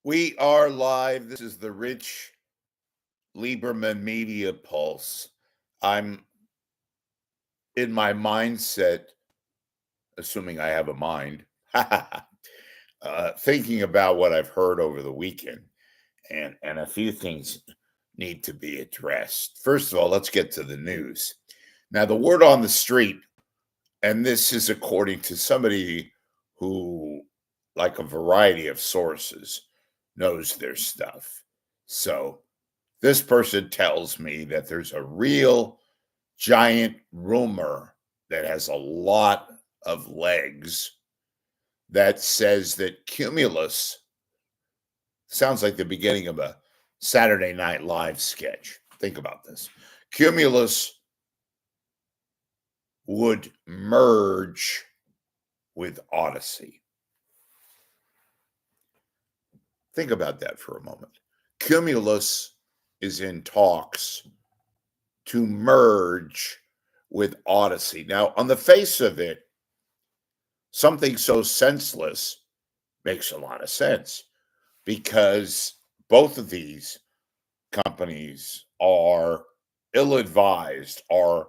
We are live. This is the Rich Lieberman Media Pulse. I'm in my mindset, assuming I have a mind, thinking about what I've heard over the weekend, and a few things need to be addressed. First of all, let's get to the news. Now, the word on the street, and this is according to somebody who, like a variety of sources, knows their stuff. So, this person tells me that there's a real giant rumor that has a lot of legs that says that Cumulus sounds like the beginning of a Saturday Night Live sketch. Think about this. Cumulus would merge with Audacy. Think about that for a moment. Cumulus is in talks to merge with Audacy. Now, on the face of it, something so senseless makes a lot of sense because both of these companies are ill-advised, are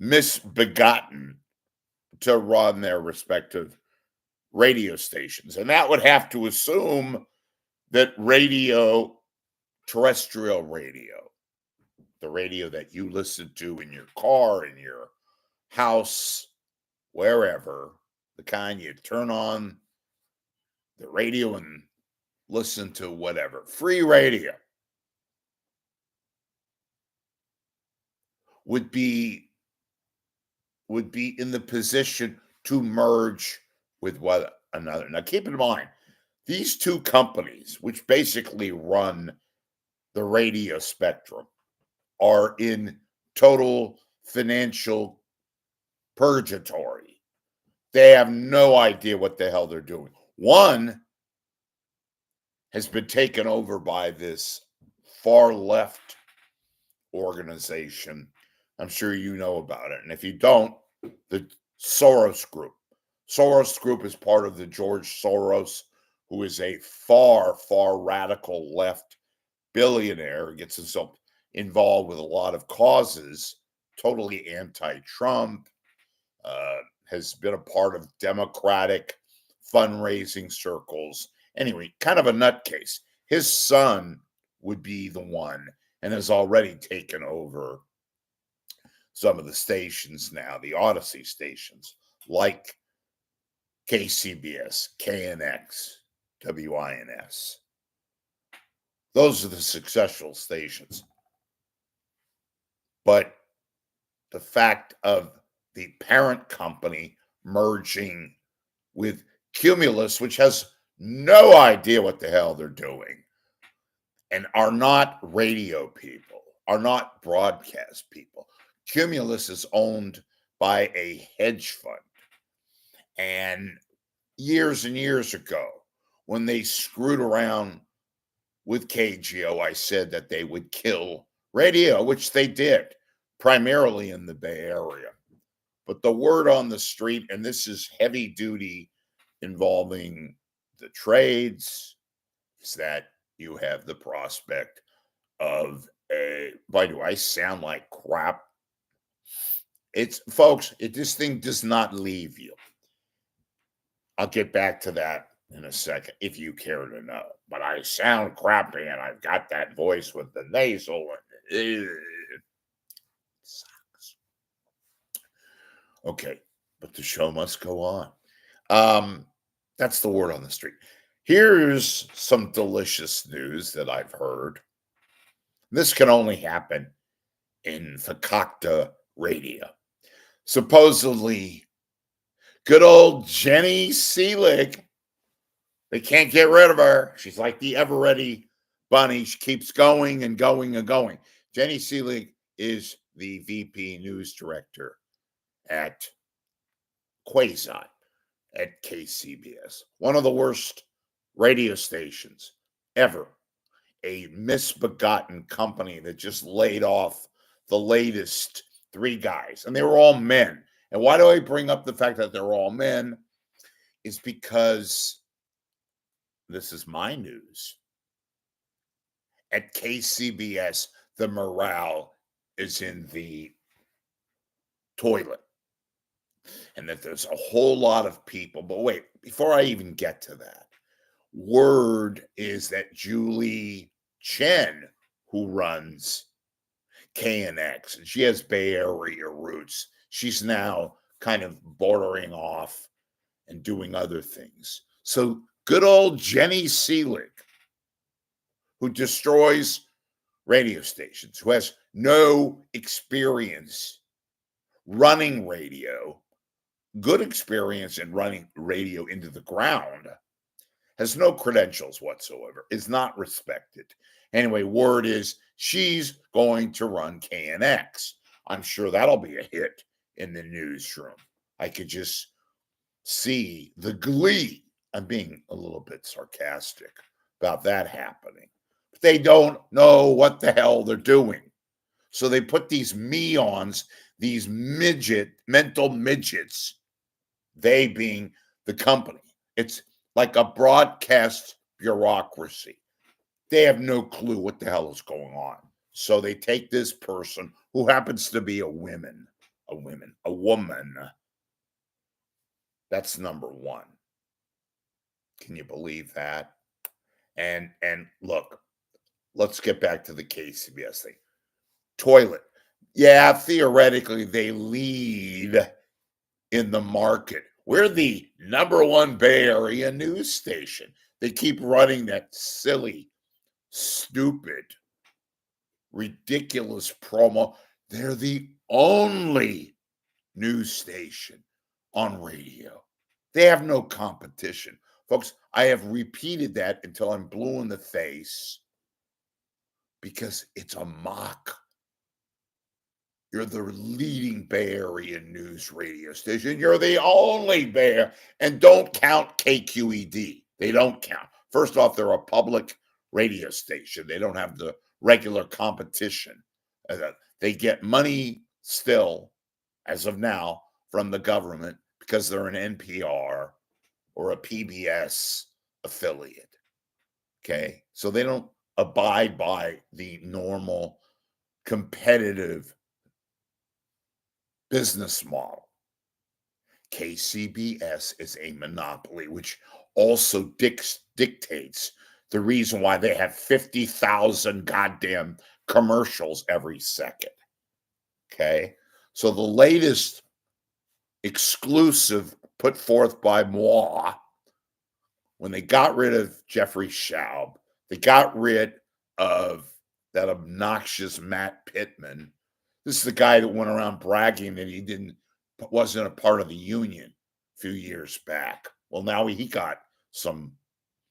misbegotten to run their respective radio stations. And that would have to assume that terrestrial radio, the radio that you listen to in your car, in your house, wherever, the kind you turn on the radio and listen to whatever, free radio, would be in the position to merge with one another. Now, keep in mind, these two companies, which basically run the radio spectrum, are in total financial purgatory. They have no idea what the hell they're doing. One has been taken over by this far left organization. I'm sure you know about it. And if you don't, the Soros Group. Soros Group is part of the George Soros, who is a far, far radical left billionaire, gets himself involved with a lot of causes, totally anti-Trump, has been a part of Democratic fundraising circles. Anyway, kind of a nutcase. His son would be the one and has already taken over some of the stations now, the Audacy stations, like KCBS, KNX, WINS. Those are the successful stations. But the fact of the parent company merging with Cumulus, which has no idea what the hell they're doing, and are not radio people, are not broadcast people. Cumulus is owned by a hedge fund. And years ago, when they screwed around with KGO, I said that they would kill radio, which they did, primarily in the Bay Area. But the word on the street, and this is heavy duty involving the trades, is that you have the prospect of boy, do I sound like crap. Folks, this thing does not leave you. I'll get back to that in a second if you care to know. But I sound crappy and I've got that voice with the nasal. It sucks. Okay, but the show must go on. That's the word on the street. Here's some delicious news that I've heard. This can only happen in Fakakta radio. Supposedly, good old Jenny Seelig, they can't get rid of her. She's like the ever-ready bunny. She keeps going and going and going. Jenny Seelig is the VP news director at Quasi at KCBS, one of the worst radio stations ever. A misbegotten company that just laid off the latest 3 guys, and they were all men. And why do I bring up the fact that they're all men? Is because this is my news. At KCBS, the morale is in the toilet, and that there's a whole lot of people. But wait, before I even get to that, word is that Julie Chen, who runs KNX, and she has Bay Area roots, she's now kind of bordering off and doing other things. So good old Jenny Seelig, who destroys radio stations, who has no experience running radio, good experience in running radio into the ground, has no credentials whatsoever, is not respected. Anyway, word is she's going to run KNX. I'm sure that'll be a hit in the newsroom. I could just see the glee. I'm being a little bit sarcastic about that happening. But they don't know what the hell they're doing. So they put these meons, these mental midgets, they being the company. It's like a broadcast bureaucracy. They have no clue what the hell is going on. So they take this person who happens to be a woman. That's number one. Can you believe that? And look, let's get back to the KCBS thing. Toilet. Yeah, theoretically, they lead in the market. We're the number one Bay Area news station. They keep running that silly, stupid, ridiculous promo. They're the only news station on radio. They have no competition. Folks, I have repeated that until I'm blue in the face because it's a mock. You're the leading Bay Area news radio station. You're the only Bay Area. And don't count KQED. They don't count. First off, they're a public radio station. They don't have the regular competition. They get money still, as of now, from the government because they're an NPR or a PBS affiliate. Okay? So they don't abide by the normal competitive business model. KCBS is a monopoly, which also dictates the reason why they have 50,000 goddamn commercials every second. Okay? So the latest exclusive put forth by moi, when they got rid of Jeffrey Schaub, they got rid of that obnoxious Matt Pittman. This is the guy that went around bragging that he wasn't a part of the union a few years back. Well, now he got some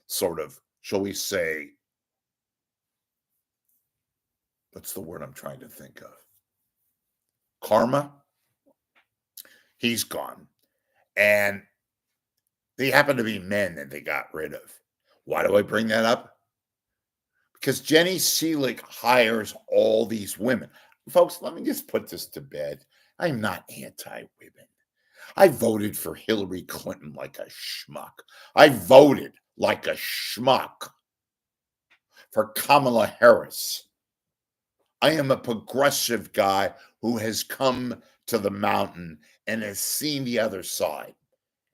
sort of, shall we say, what's the word I'm trying to think of? Karma? He's gone. And they happen to be men that they got rid of. Why do I bring that up? Because Jenny Seelig hires all these women. Folks, let me just put this to bed. I'm not anti-women. I voted for Hillary Clinton like a schmuck. I voted like a schmuck for Kamala Harris. I am a progressive guy who has come to the mountain and has seen the other side.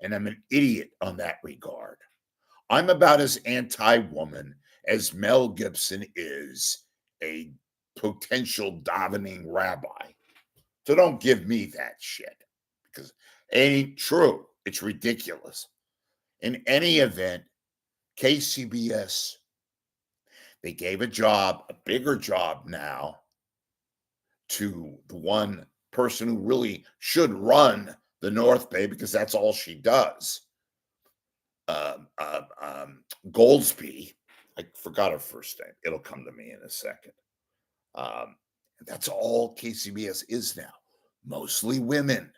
And I'm an idiot on that regard. I'm about as anti-woman as Mel Gibson is a potential davening rabbi. So don't give me that shit because it ain't true. It's ridiculous. In any event, KCBS, they gave a bigger job now to the one person who really should run the North Bay because that's all she does. Goldsby, I forgot her first name. It'll come to me in a second. That's all KCBS is now. Mostly women.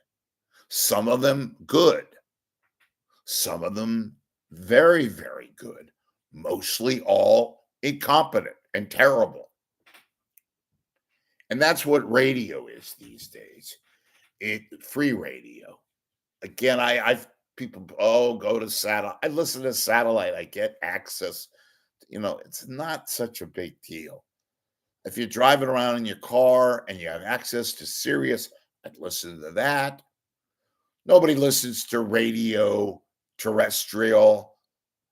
Some of them good. Some of them very, very good. Mostly all incompetent and terrible. And that's what radio is these days. Free radio. Again, I've People, oh, go to satellite. I listen to satellite. I get access. It's not such a big deal. If you're driving around in your car and you have access to Sirius, I'd listen to that. Nobody listens to radio terrestrial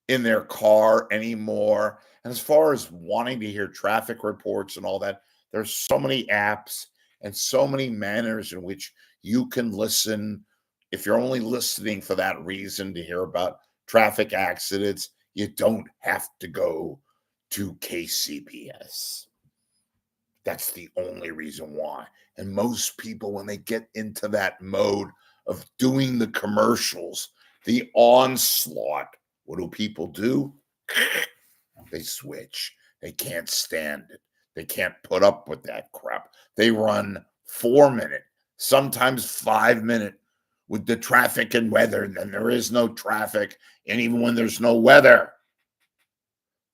in their car anymore. And as far as wanting to hear traffic reports and all that, there's so many apps and so many manners in which you can listen. If you're only listening for that reason to hear about traffic accidents, you don't have to go to KCBS. That's the only reason why. And most people, when they get into that mode of doing the commercials, the onslaught, what do people do? They switch. They can't stand it. They can't put up with that crap. They run 4 minute, sometimes 5 minute with the traffic and weather. And then there is no traffic. And even when there's no weather,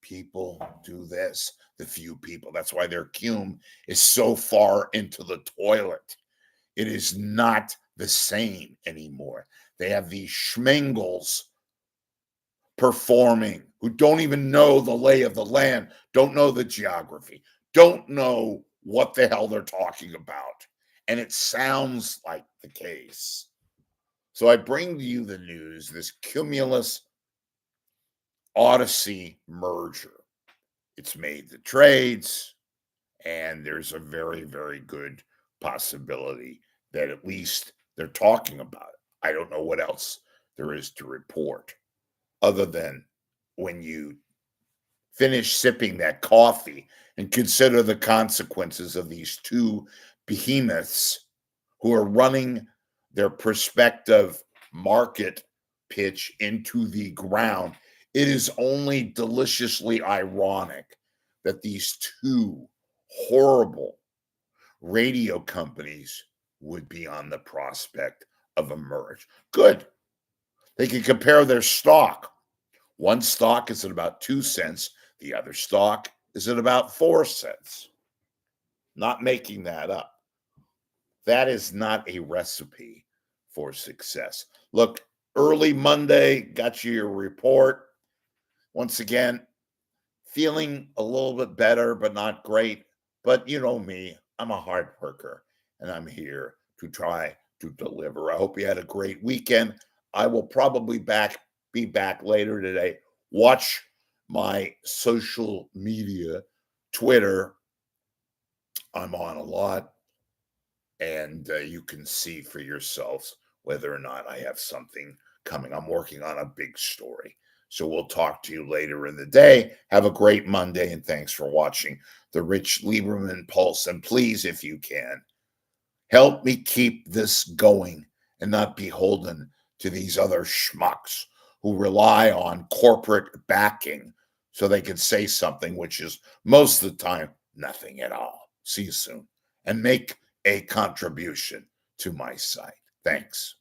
people do this. The few people. That's why their cum is so far into the toilet. It is not the same anymore. They have these schmingles performing who don't even know the lay of the land, don't know the geography, don't know what the hell they're talking about. And it sounds like the case. So I bring to you the news, this Cumulus Audacy merger. It's made the trades, and there's a very, very good possibility that at least they're talking about it. I don't know what else there is to report other than when you finish sipping that coffee and consider the consequences of these two behemoths who are running their prospective market pitch into the ground. It is only deliciously ironic that these two horrible radio companies would be on the prospect of a merge. Good. They can compare their stock. One stock is at about 2 cents. The other stock is at about 4 cents. Not making that up. That is not a recipe for success. Look, early Monday, got you your report. Once again, feeling a little bit better, but not great. But you know me, I'm a hard worker, and I'm here to try to deliver. I hope you had a great weekend. I will probably be back later today. Watch my social media, Twitter. I'm on a lot, and you can see for yourselves whether or not I have something coming. I'm working on a big story. So we'll talk to you later in the day. Have a great Monday, and thanks for watching the Rich Lieberman Pulse. And please, if you can, help me keep this going and not beholden to these other schmucks who rely on corporate backing so they can say something, which is most of the time nothing at all. See you soon. And make a contribution to my site. Thanks.